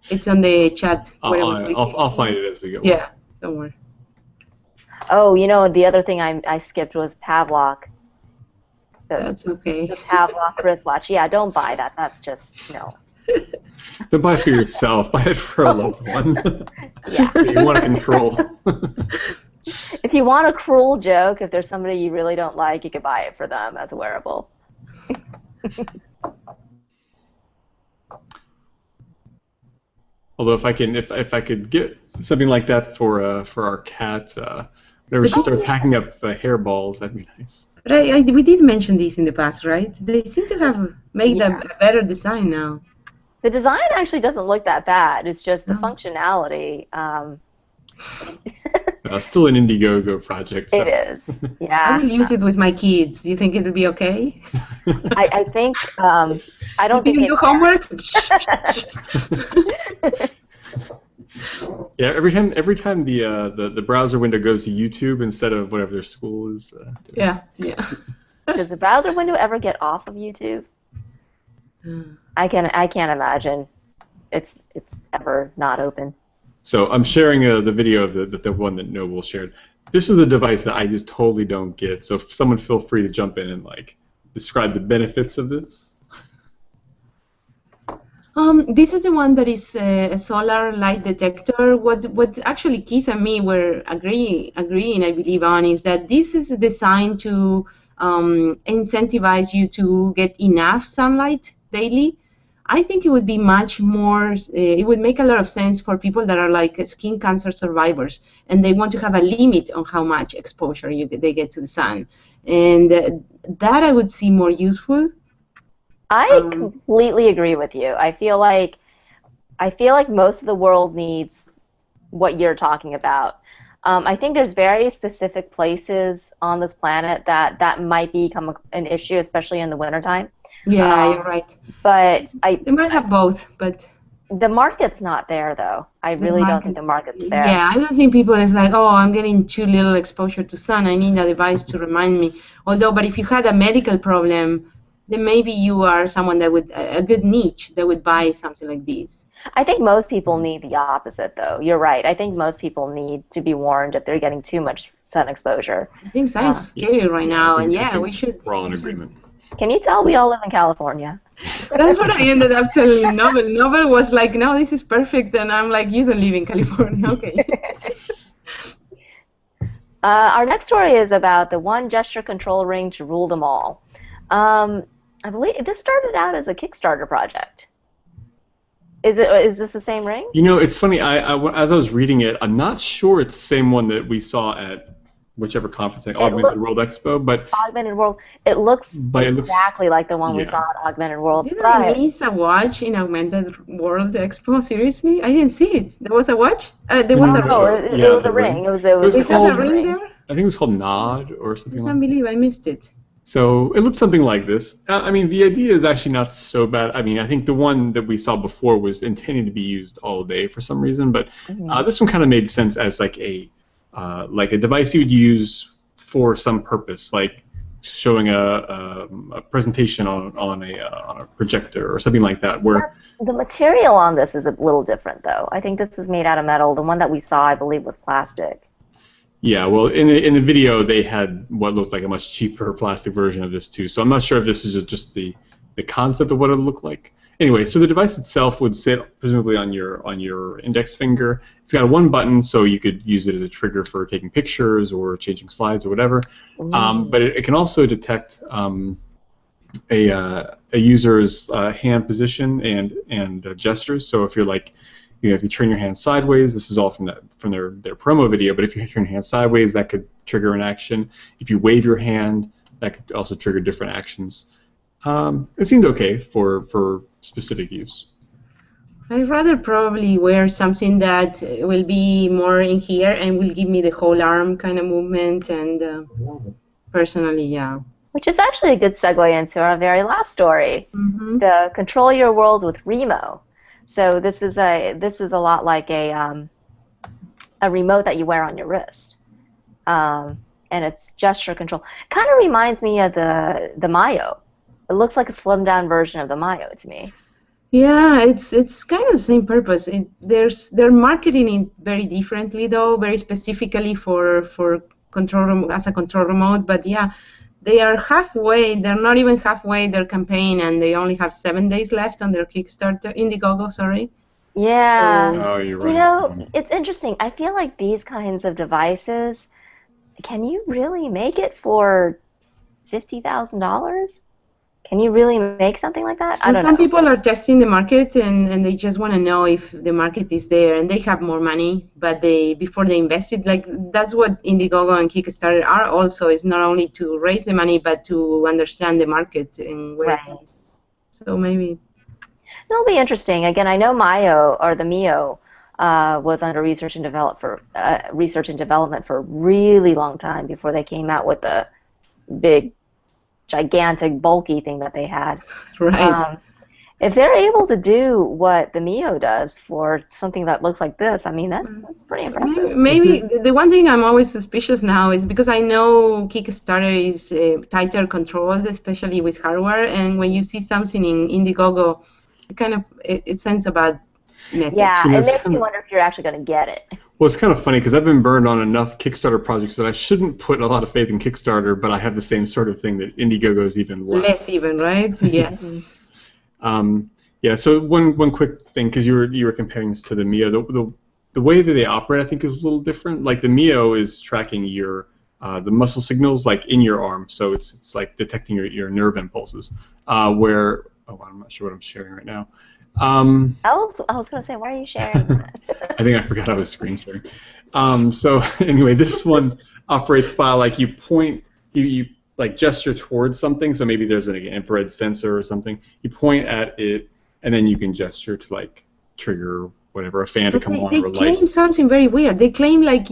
It's on the chat. I'll find it as we go. Yeah, don't worry. Oh, you know, the other thing I skipped was Pavlok. That's okay. The Pavlok wristwatch. Yeah, don't buy that. That's just, no. Don't buy it for yourself. Buy it for a loved one. Yeah. You want to control. If you want a cruel joke, if there's somebody you really don't like, you could buy it for them as a wearable. Although if I could get something like that for our cat, whenever she starts hacking up hairballs, that'd be nice. But we did mention these in the past, right? They seem to have made a better design now. The design actually doesn't look that bad. It's just the functionality. Still an Indiegogo project. So. It is. Yeah. I will use it with my kids. Do you think it'll be okay? I think. I don't think. You do homework. Yeah. Every time the browser window goes to YouTube instead of whatever their school is. Yeah. Does the browser window ever get off of YouTube? I can't imagine it's ever not open. So I'm sharing the video of the one that Noble shared. This is a device that I just totally don't get. So if someone feel free to jump in and like describe the benefits of this. This is the one that is a solar light detector. What actually Keith and me were agreeing, I believe, on is that this is designed to incentivize you to get enough sunlight daily. I think it would be much more, it would make a lot of sense for people that are like skin cancer survivors and they want to have a limit on how much exposure they get to the sun. And that I would see more useful. I completely agree with you. I feel like most of the world needs what you're talking about. I think there's very specific places on this planet that might become an issue, especially in the wintertime. Yeah, you're right. But they might have both, but the market's not there, though. I really don't think the market's there. Yeah, I don't think people is like, oh, I'm getting too little exposure to sun. I need a device to remind me. But if you had a medical problem, then maybe you are someone that would a good niche that would buy something like this. I think most people need the opposite, though. You're right. I think most people need to be warned if they're getting too much sun exposure. I think sun is scary right now, and we should. We're all in agreement. Can you tell we all live in California? That's what I ended up telling Nobel. Nobel was like, no, this is perfect, and I'm like, you don't live in California, okay. Our next story is about the one gesture control ring to rule them all. I believe this started out as a Kickstarter project. Is this the same ring? You know, it's funny. As I was reading it, I'm not sure it's the same one that we saw at whichever conference, like Augmented World Expo, but Augmented World, it looks exactly like the one we saw at Augmented World. Did I miss a watch in Augmented World Expo? Seriously, I didn't see it. There was a watch. There was a ring. It was a ring. It was called a ring there. I think it was called Nod or something. I can't believe I missed it. So it looked something like this. I mean, the idea is actually not so bad. I mean, I think the one that we saw before was intended to be used all day for some reason, but this one kind of made sense as like a device you would use for some purpose, like showing a presentation on a projector or something like that. Where the material on this is a little different, though. I think this is made out of metal. The one that we saw, I believe, was plastic. Yeah, well, in the video they had what looked like a much cheaper plastic version of this too. So I'm not sure if this is just the concept of what it would look like. Anyway, so the device itself would sit presumably on your index finger. It's got one button, so you could use it as a trigger for taking pictures or changing slides or whatever. But it can also detect a user's hand position and gestures. So if you're like, if you turn your hand sideways, this is all from their promo video. But if you turn your hand sideways, that could trigger an action. If you wave your hand, that could also trigger different actions. It seemed okay for specific use. I'd rather probably wear something that will be more in here and will give me the whole arm kind of movement. And personally, yeah. Which is actually a good segue into our very last story, the Control Your World with Remo. So this is a lot like a remote that you wear on your wrist, and it's gesture control. Kind of reminds me of the Mayo. It looks like a slimmed down version of the Mayo to me. Yeah, it's kind of the same purpose. They're marketing it very differently though, very specifically for control as a control remote. But yeah, they are halfway. They're not even halfway their campaign, and they only have 7 days left on their Kickstarter. Indiegogo, sorry. Yeah. Oh, you're right. You know, it's interesting. I feel like these kinds of devices, can you really make it for $50,000? Can you really make something like that? I don't know. Some people are testing the market and they just want to know if the market is there, and they have more money, but before they invest it, like that's what Indiegogo and Kickstarter are also. Is not only to raise the money, but to understand the market and where it is. So maybe. It'll be interesting. Again, I know Mayo or the Mio was under research and development for a really long time before they came out with the big, gigantic, bulky thing that they had. Right. If they're able to do what the Mio does for something that looks like this, I mean, that's pretty impressive. Maybe the one thing I'm always suspicious now is because I know Kickstarter is tighter controlled, especially with hardware, and when you see something in Indiegogo, it sends a bad message. Yeah, it makes you wonder if you're actually going to get it. Well, it's kind of funny because I've been burned on enough Kickstarter projects that I shouldn't put a lot of faith in Kickstarter, but I have the same sort of thing that Indiegogo is even less. Less even, right? Yes. Yeah. So one quick thing, because you were comparing this to the Mio, the way that they operate, I think, is a little different. Like the Mio is tracking your the muscle signals like in your arm, so it's like detecting your nerve impulses. Where I'm not sure what I'm sharing right now. I was going to say, why are you sharing that? I think I forgot I was screen sharing. So anyway, this one operates by like you point, you like gesture towards something. So maybe there's an infrared sensor or something. You point at it, and then you can gesture to like trigger whatever, a fan to come on. They claim something very weird. They claim like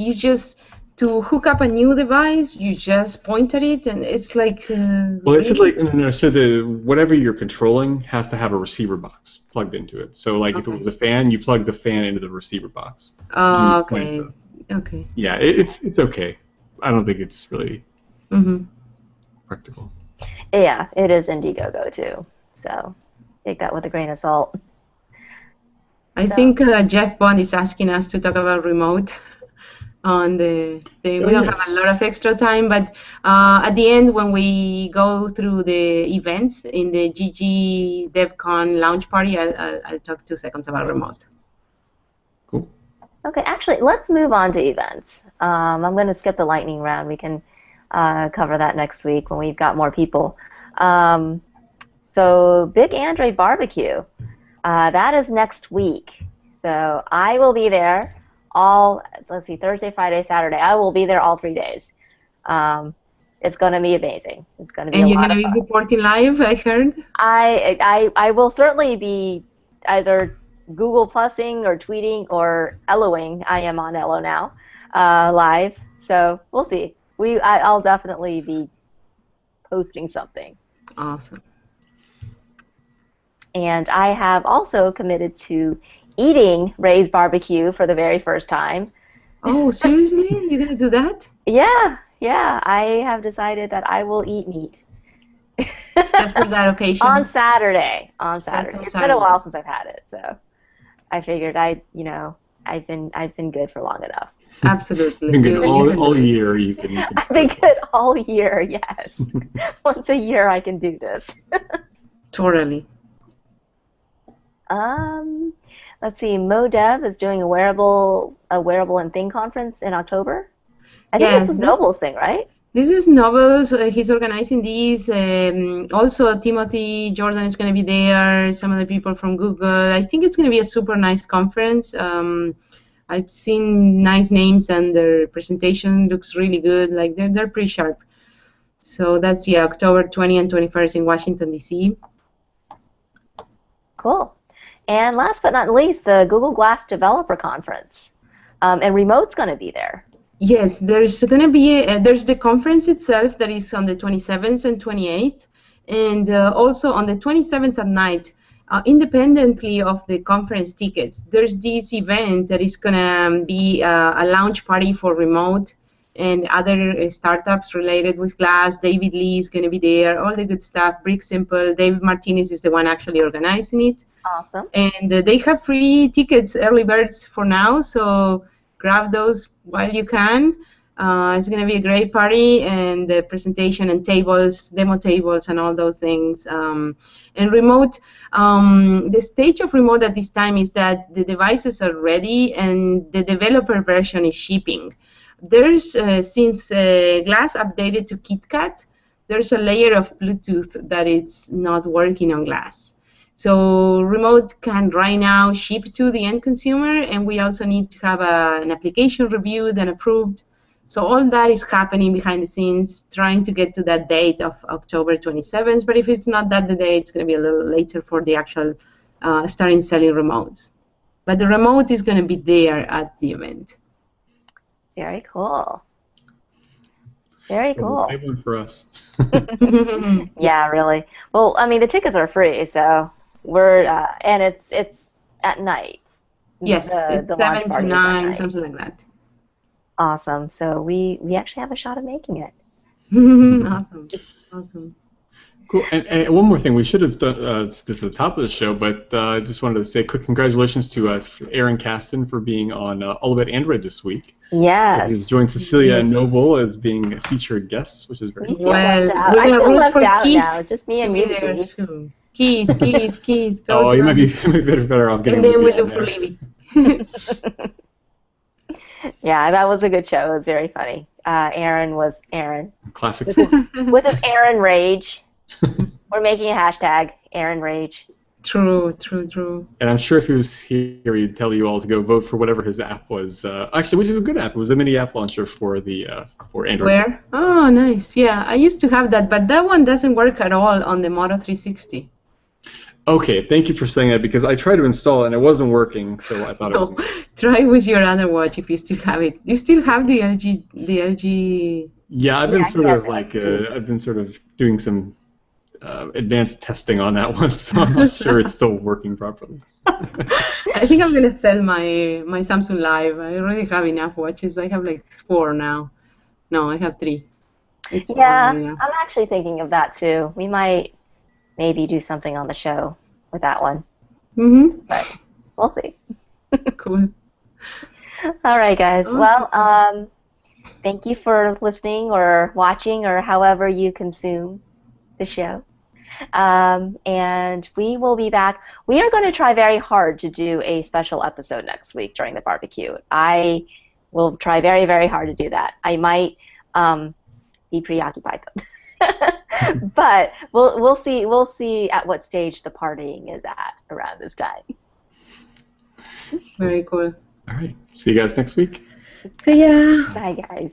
to hook up a new device, you just point at it, and it's like. Well, it's like so whatever you're controlling has to have a receiver box plugged into it. So like if it was a fan, you plug the fan into the receiver box. Oh, okay. Okay. Yeah, it's okay. I don't think it's really practical. Yeah, it is Indiegogo too. So take that with a grain of salt. I think Jeff Bond is asking us to talk about remote. On the thing. We don't have a lot of extra time, but at the end when we go through the events in the GG DevCon launch party, I'll talk 2 seconds about remote. Cool. Okay, actually, let's move on to events. I'm going to skip the lightning round. We can cover that next week when we've got more people. So Big Android Barbecue, that is next week. So I will be there. Thursday, Friday, Saturday. I will be there all 3 days. It's going to be amazing. It's going to be a lot of fun. And you're going to be reporting live, I heard? I will certainly be either Google Plusing or tweeting or Elloing. I am on Ello now, live. So we'll see. I'll definitely be posting something. Awesome. And I have also committed to eating Ray's barbecue for the very first time. Oh, seriously? You're going to do that? Yeah. I have decided that I will eat meat. Just for that occasion? On Saturday. It's been a while since I've had it, so I figured I've been good for long enough. Absolutely. You've been good all year. You can I've been good all year, yes. Once a year I can do this. Totally. Let's see, MoDev is doing a wearable and thing conference in October. I think this was Noble's thing, right? This is novel. So he's organizing these. Also, Timothy Jordan is going to be there. Some of the people from Google. I think it's going to be a super nice conference. I've seen nice names, and their presentation looks really good. Like they're pretty sharp. So that's October 20 and 21st in Washington D.C. Cool. And last but not least, the Google Glass Developer Conference, and Remote's going to be there. Yes, there's going to be there's the conference itself that is on the 27th and 28th, and also on the 27th at night. Independently of the conference tickets, there's this event that is going to be a launch party for Remote and other startups related with Glass. David Lee is going to be there, all the good stuff. Brick Simple, David Martinez is the one actually organizing it. Awesome. And they have free tickets, early birds for now, so grab those while you can. It's going to be a great party, and the presentation and tables, demo tables, and all those things. And Remote, the stage of Remote at this time is that the devices are ready and the developer version is shipping. There's, since Glass updated to KitKat, there's a layer of Bluetooth that it's not working on Glass. So Remote can right now ship to the end consumer, and we also need to have an application reviewed and approved. So all that is happening behind the scenes, trying to get to that date of October 27th. But if it's not that the day, it's going to be a little later for the actual starting selling remotes. But the remote is going to be there at the event. Very cool. Very cool. Well, save one for us. Yeah, really. Well, I mean, the tickets are free, so we're and it's at night. Yes, it's the launch 7 to party is at 9, night. something like that. Awesome. So we actually have a shot of making it. Awesome. Cool. And one more thing, we should have done this at the top of the show, but I just wanted to say a quick congratulations to Aaron Kasten for being on All About Android this week. Yes. He's joined Cecilia and Noble as being featured guests, which is very cool. Well, I feel left out Keith now. It's just me and you. Keith. Oh, you might be better off getting. And then we look for Libby. Yeah, that was a good show. It was very funny. Aaron was Aaron. Classic. With an Aaron Rage. We're making a hashtag, Aaron Rage. True. And I'm sure if he was here, he'd tell you all to go vote for whatever his app was. Actually, which is a good app. It was the mini app launcher for the for Android. Where? Oh, nice. Yeah, I used to have that, but that one doesn't work at all on the Moto 360. Okay, thank you for saying that, because I tried to install it and it wasn't working, so I thought it was. Try with your other watch if you still have it. You still have the LG. Yeah, I've been sort of doing some advanced testing on that one, so I'm not sure it's still working properly. I think I'm gonna sell my Samsung Live. I already have enough watches. I have like 4 now. No, I have 3. Yeah, I'm actually thinking of that too. We might maybe do something on the show with that one. But we'll see. Cool. All right, guys. Awesome. Well, thank you for listening or watching or however you consume the show. And we will be back. We are going to try very hard to do a special episode next week during the barbecue. I will try very, very hard to do that. I might be preoccupied though. But we'll see. We'll see at what stage the partying is at around this time. Very cool. All right. See you guys next week. See ya. Bye, guys.